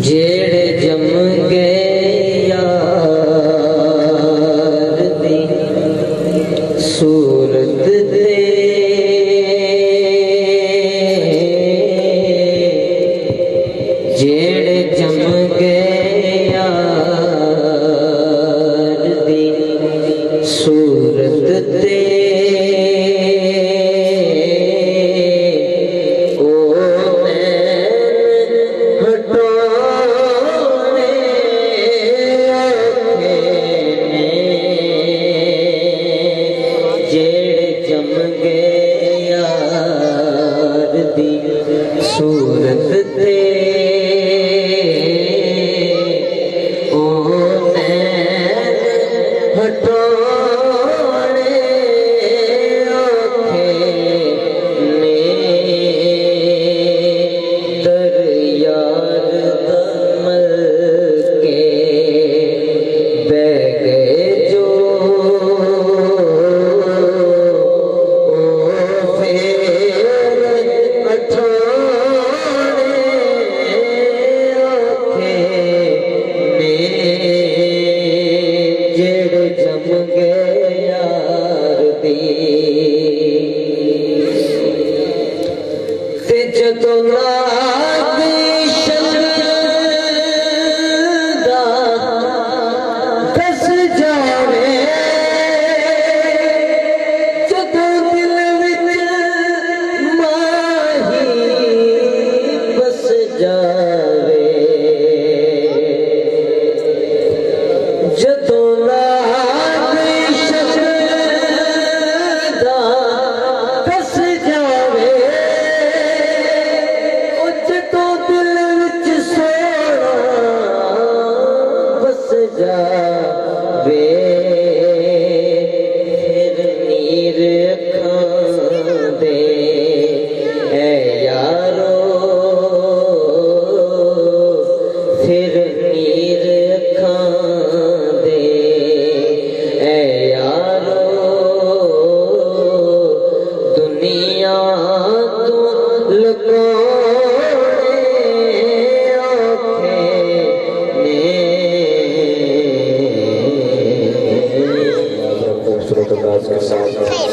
جیڑے جم گئے یار دی صورت دے جیڑے جم گئے یار دی صورت دے صورت تے او نین ہٹوڑے اوکھے نے در یار دمل کے بہ گئے جو جدوں ناد شردا دس جاوے جدوں دل وچ ماہی بس جاوے جدوں ناد شردا دس جاوے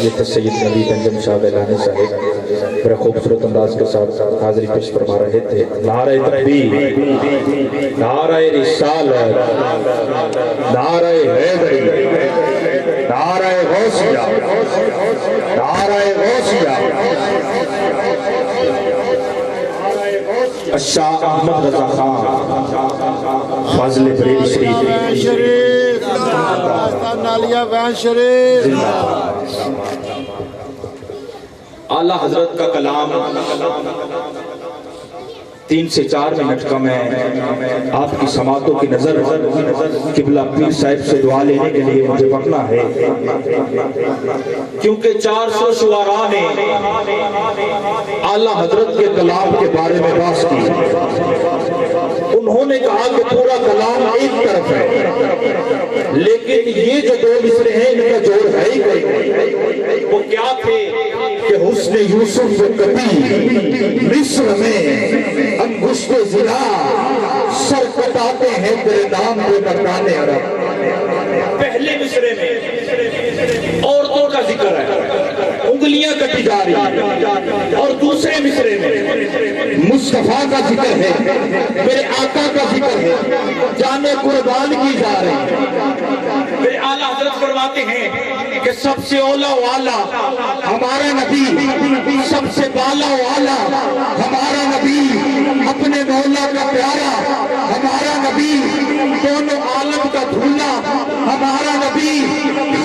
یہ تو سید نبی تنجم شاہ بیلانی صاحب بڑا خوبصورت انداز کے ساتھ حاضری پیش فرما رہے تھے۔ نعرہ تکبیر، نعرہ رسالت، نعرہ حیدری، نعرہ غوثیہ، نعرہ غوثیہ، شاہ احمد رضا خان فاضل بریلی شریف نالیہ وین شریف اعلیٰ حضرت کا کلام 3 سے 4 منٹ کا میں آپ کی سماعتوں کی نظر قبلہ پیر صاحب سے دعا لینے کے لیے مجھے پڑھنا ہے، کیونکہ 400 شعراء نے اعلیٰ حضرت کے کلام کے بارے میں بات کی۔ انہوں نے کہا کہ پورا کلام ایک طرف ہے، لیکن یہ جو 2 مصرے ہیں ان کا جوڑ ہے ہی کوئی۔ وہ کیا تھے کہ حسن یوسف و کبھی مصر میں انگشت زنا سر کٹاتے ہیں تیرے نام پہ مردان عرب۔ پہلے مصرے میں عورتوں کا ذکر ہے، انگلیاں کٹی جا رہی ہیں، اور دوسرے مصرے میں مصطفیٰ کا ذکر ہے، میرے آقا کا ذکر ہے، جانے قربان کی جا رہی ہے۔ پھر اعلیٰ حضرت فرماتے ہیں کہ سب سے اولا والا ہمارا نبی، سب سے بالا والا ہمارا نبی، اپنے مولا کا پیارا ہمارا نبی، دونوں عالم کا دھولا ہمارا نبی،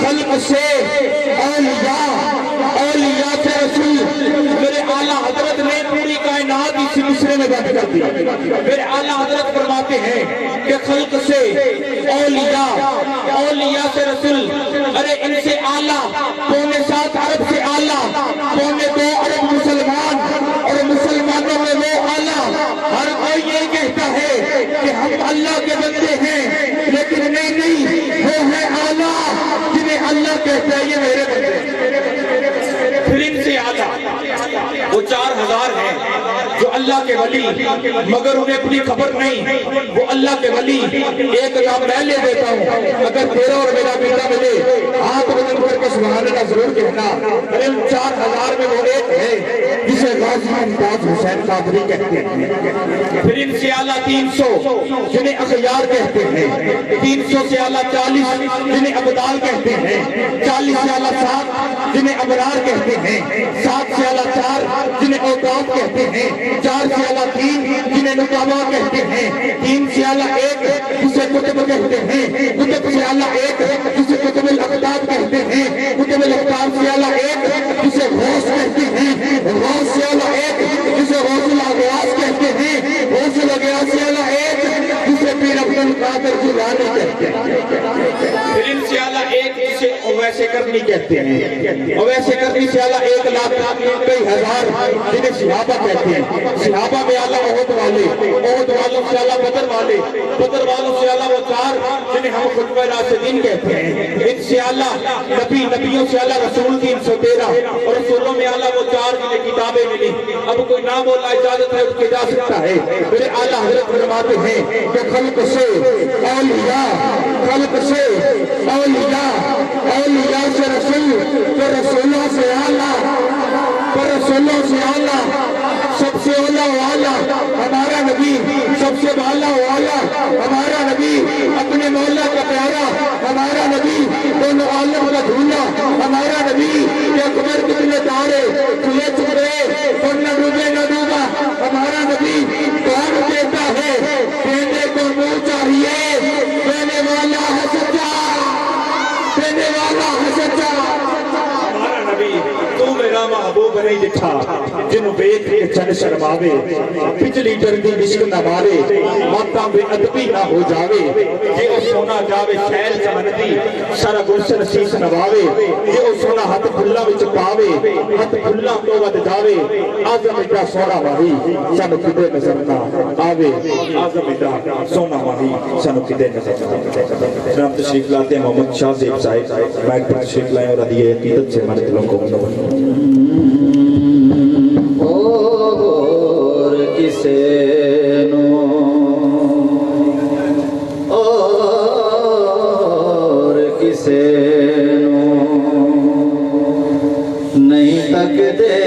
خلق سے اولیاء، اولیاء سے رسول۔ میرے اعلیٰ حضرت نے پوری کائنات اس مصرے میں بند کر دی۔ میرے اعلیٰ حضرت فرماتے ہیں کہ خلق سے اولیاء، اولیاء سے رسول، ارے ان سے اعلیٰ 7.25 ارب سے اعلیٰ 2.25 ارب مسلمان، اور مسلمانوں میں وہ اعلیٰ۔ ہر کوئی یہ کہتا ہے کہ ہم اللہ کے بندے ہیں، لیکن نہیں، وہ ہے اعلیٰ جنہیں اللہ کہتا ہے یہ میرے بندے ہیں۔ پھر ان سے اعلیٰ وہ 4000 ہیں جو اللہ کے ولی مگر انہیں اپنی خبر نہیں وہ اللہ کے ولی ایک کام میں لے دیتا ہوں اگر تیرا اور میرا بیٹا ملے ہاتھ بلند کر کے سبحان اللہ ضرور کہنا ارے 4000 میں وہ ایک ہے جسے غازی ممتاز حسین قادری کہتے ہیں پھر ان سے اعلیٰ 300 جنہیں اخیار کہتے ہیں 300 سے اعلیٰ 40 جنہیں ابدال کہتے ہیں 40 سے اعلیٰ 7 جنہیں ابرار کہتے ہیں 7 سے اعلیٰ 4 جنہیں اوقات کہتے ہیں 4 سے اعلیٰ 3 جنہیں نقابہ کہتے ہیں 3 سے اعلیٰ 1 جسے کتب کہتے ہیں کتب سے اعلیٰ 1 جسے کتب الاقداب کہتے ہیں کتب الاقداب سے اعلیٰ 1 جسے غوث کہتے ہیں غوث سے اعلیٰ 1 جسے غوث الاغیاث کہتے ہیں غوث الاغیاث سے اعلیٰ 1 جسے پیر عبد القادر جیلانی کہتے ہیں پھر ان سے اعلیٰ 1 جسے اویس کرنی کہتے ہیں اویس کرنی سے اعلیٰ 1 لاکھ کئی ہزار جنہیں صحابہ کہتے ہیں صحابہ میں اعلیٰ احد والے احد والوں سے اعلیٰ بدر والے بدر والوں سے اعلیٰ وہ 4 جنہیں ہم خطبہ راشدین کہتے ہیں ان سے اعلیٰ نبیوں سے اعلیٰ رسول 313 اور رسولوں میں اعلیٰ وہ 4 جنہیں کتابیں ملی اب کوئی نام بولا اجازت ہے اس کے جا سکتا ہے میرے اعلیٰ حضرت فرماتے ہیں کہ خلق سے اولیاء خلق سے اولیاء اولیاء سے رسول تو رسولوں سے اعلیٰ تو رسولوں سے اعلیٰ سب سے اولا والا ہمارا نبی سب سے بالا والا ہمارا نبی اپنے مولا کا پیارا ہمارا نبی دونوں عالم کا دھولا ہمارا نبی کہ اکبر کتنے تارے کھلے چکے اور نہ ڈوبے نہ ڈوبا ہمارا نبی کون کہتا ہے دینے کو منہ چاہیے دینے والا ہے سچا دینے والا ہے سچا ہمارا نبی تو میرا محبوب نہیں دکھا جنہوں بیت کے چن شرماوے پچھلی ڈردی عشق نہ مارے ماتا بے ادبی نہ ہو جاوے یہ او سونا جاوے شہر چمندی سارا گلشن شیش نواوے یہ او سونا ہاتھ کھلا وچ پاوے ہاتھ کھلا تو ود جاوے آزم ایڈا سونا ماہی سانو کدے نظر نہ آوے آزم ایڈا سونا ماہی سانو کدے نظر نہ آوے جناب تشریف لاتے ہیں محمد شاہ زیب صاحب مائک پر تشریف لائیں اور عدیہ عقیدت سے ہمارے دلوں کو اور کسے نہیں تک دے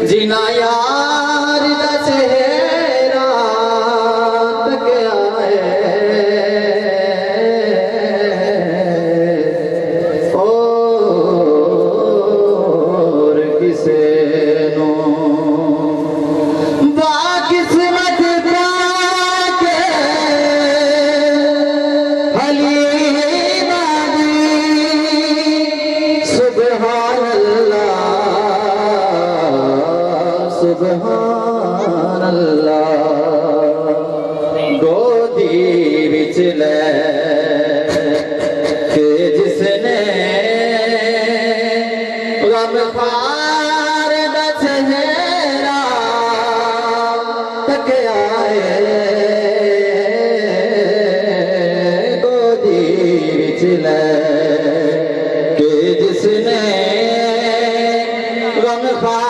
جنا یار دا چہرہ تک آئے اور کسے سبحان اللہ گودی وچ لے کہ جس نے غم خوار دا چہرہ تک آئے گودی وچ لے کہ جس نے غم خوار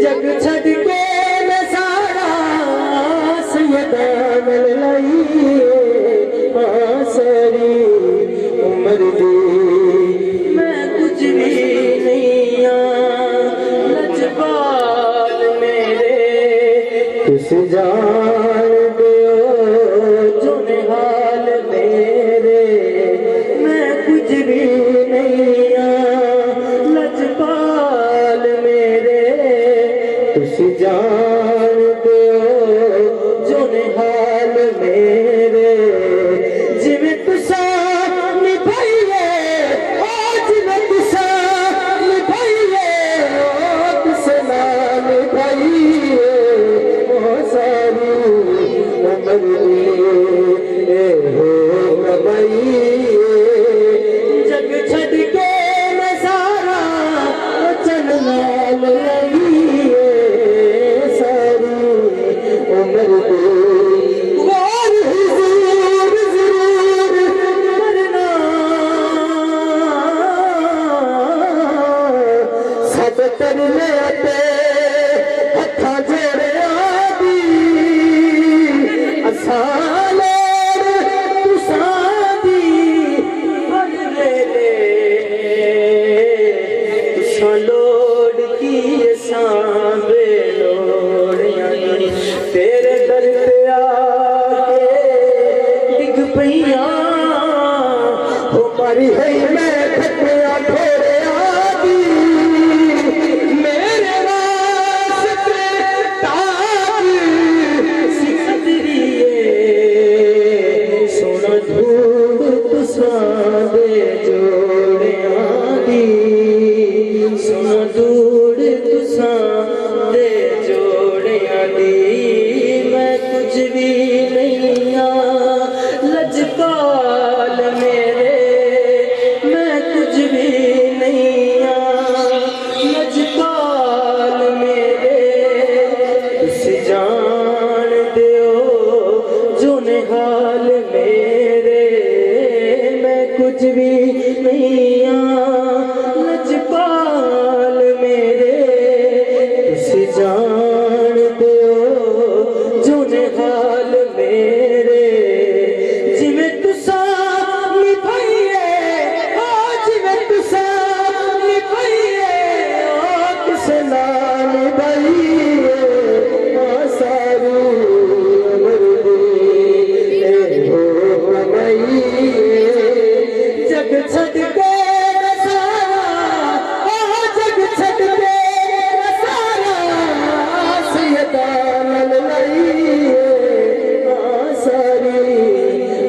جگ چھڑ کے میں سارا سیدہ مل لائیے ساری عمر دی میں کچھ بھی نہیں لجپال میرے کس جان دیو جو نحال میرے میں کچھ بھی نہیں لجپال میرے کس جان دیو جو نحال میرے جویں تسا نبھائیے جویں تسا نبھائیے تسے نہ نبھائیے ساری عمر ہو نبھائیے جگ چھڑ کے میں سارا چل نال لگیے ساری عمر غور حضور ضرور کرنا سب ترنے تے ہتھاں جوڑیا دی اساں لوڑ تساں دی بڑھ لے تساں لوڑ کی اساں بے لوڑیاں تیرے در تے آ کے ڈگ پئیاں ہو ماری ہے میں تھکیا تھوڑیا دی میرے واسطے تاج سکندریے سونا دھوڑ تساں دے جوڑیاں دی سونا دھوڑ تساں دے جوڑیاں دی میں کچھ بھی نہیں لجپال میرے میں کچھ بھی نہیں لجپال میرے اس جان دیو جو نحال میرے میں کچھ بھی نہیں لجپال میرے اس جان دیو جو نحال میرے جویں تسا نبھائیے جویں تسا نبھائیے کسے نہ نبھائیے ساری عمر ہو نبھائیے جگ چھڑ کے میں سارا جگ چھڑ کے میں سارا سیدہ مل لائیے ساری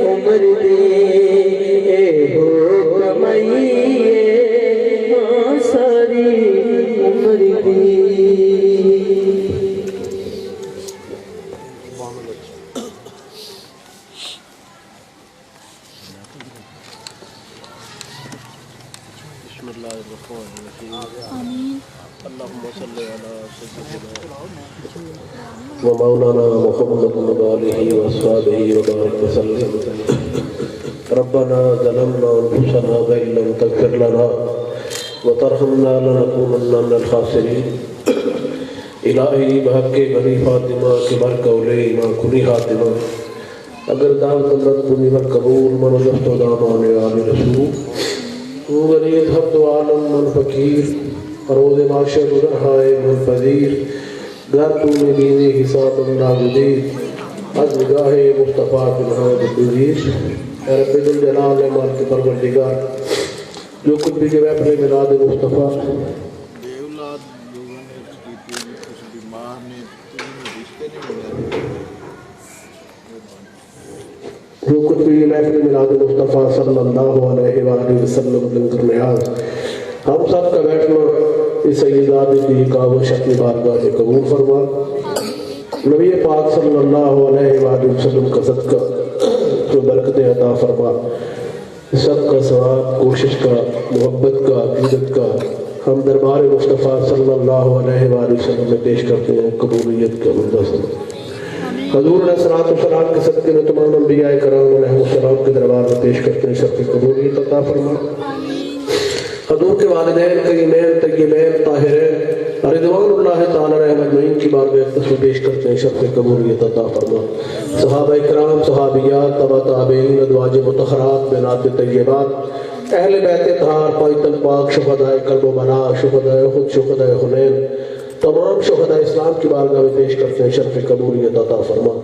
عمر ہو کمائیے ساری عمر بسم اللہ الرحمن الرحیم اللہم صلی علی سیدنا ومولانا محمد وآلہ وصحبہ وبارک وسلم ربنا ظلمنا انفسنا وإن لم تغفر لنا وترحمنا لنكونن من الخاسرین الہی بحق بنی فاطمہ کے برکولے ما کنی خاتمہ اگر دعوت اللہ کنی بر قبول من جفت و دامان آل رسول غنیت حمد و عالم من فقیر روز معاشر درہائے من پذیر گر تو میں بینی حساب ناگدیر از نگاہ مصطفیٰ بنہاد الدویر اے رب الجلال مال کے پروردگار جو کچھ بھی جب اپنے ملاد مصطفیٰ بے اولاد لوگوں نے کی تھی کچھ بیمار نے تمہیں رشتے نہیں ملے جو کچھ بھی محفل ملاد مصطفیٰ صلی اللہ علیہ وآلہ وسلم لنگر نیاز ہم سب کا بیٹھنا اس سیدات کی کاوش اپنی بارگاہ میں قبول فرما نبی پاک صلی اللہ علیہ وآلہ وسلم کا صدقہ جو برکت عطا فرما سب کا ثواب کوشش کا محبت کا عقیدت کا ہم دربار مصطفیٰ صلی اللہ علیہ وآلہ وسلم میں پیش کرتے ہیں قبولیت کا منتظر حضور علیہ السلام کے صدقے میں تمام انبیاء کرام علیہ السلام کے دربار میں پیش کرتے ہیں سب کی قبولیت عطا فرما حضور کے والدین کریمین طیبین طاہرین رضوان اللہ تعالی علیہم اجمعین کی بارگاہ میں پیش کرتے ہیں شرف قبولیت عطا فرما۔ صحابہ کرام، صحابیات، تبع تابعین، ازواج مطہرات، بنات طیبات، اہل بیت طہار، پائتن پاک، شہدائے کرب و بلا، شہدائے احد، شہدائے حنین، تمام شہدائے اسلام کی بارگاہ میں پیش کرتے ہیں شرف قبولیت عطا فرما۔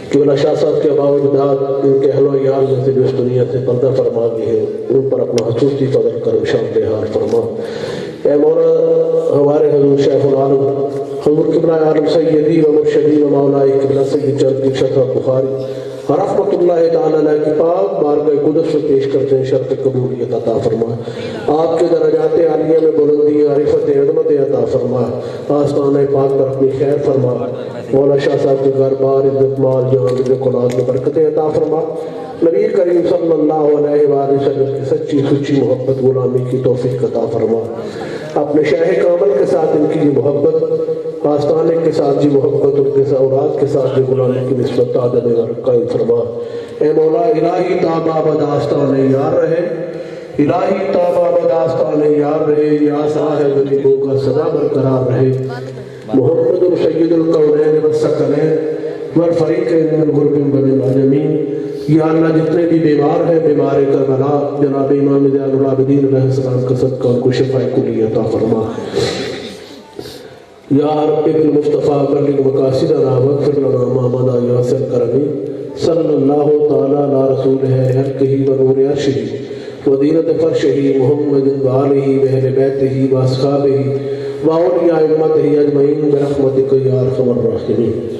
کیونکہ شاہ صاحب کے آباء و اجداد ان کے اہل و عیال میں سے جو اس دنیا سے پردہ فرما گئے ہیں، ان پر اپنا خصوصی فضل کرم شان بہار فرما۔ اے مولا ہمارے حضور شیخ العالم حضور قبلہ عالم سیدی و مرشدی و مولائی قبلہ سید چند شرف بخاری رحمت اللہ تعالیٰ علیہ کی پاک بارگاہ قدس سے پیش کرتے ہیں شرف قبولیت عطا فرما۔ آپ کے درجات عالیہ میں بلندی، عرفت، عظمت عطا فرما۔ آستانہ پاک پر اپنی خیر فرما۔ مولا شاہ صاحب کے گھر بار عزت مال جان رزق اولاد میں برکت عطا فرما۔ نبی کریم صلی اللہ علیہ وآلہ وسلم کی سچی سچی محبت غلامی کی توفیق عطا فرما۔ اپنے شاہ کامل کے ساتھ ان کی یہ محبت، آستانے کے ساتھ جی محبت، ان کے اولاد کے ساتھ جو غلامی کی نسبت عدد قائم فرما۔ اے مولا الہی تاب آباد آستانے یار رہے، الہی تاب آباد آستانے یار رہے، یا صاحب غریبوں کا سدا برقرار رہے۔ محمد سید القونین والثقلین والفریقین من الغرب والعالمین۔ یا اللہ جتنے بھی بیمار ہیں، بیمار کربلا جناب امام زین العابدین علیہ السلام کا صدقہ ان کو شفاء کلی عطا فرما۔ یا رب المصطفیٰ بلغ مقاصدنا واغفر لنا ما مضى یا سر کرمی۔ صلی اللہ تعالی علی رسولہ حقہ و نور عرشہ و دینت فرشہ محمد وآلہ وأہل بیتہ واصحابہ واولیاء امتہ اجمعین برحمتک یا ارحم الراحمین۔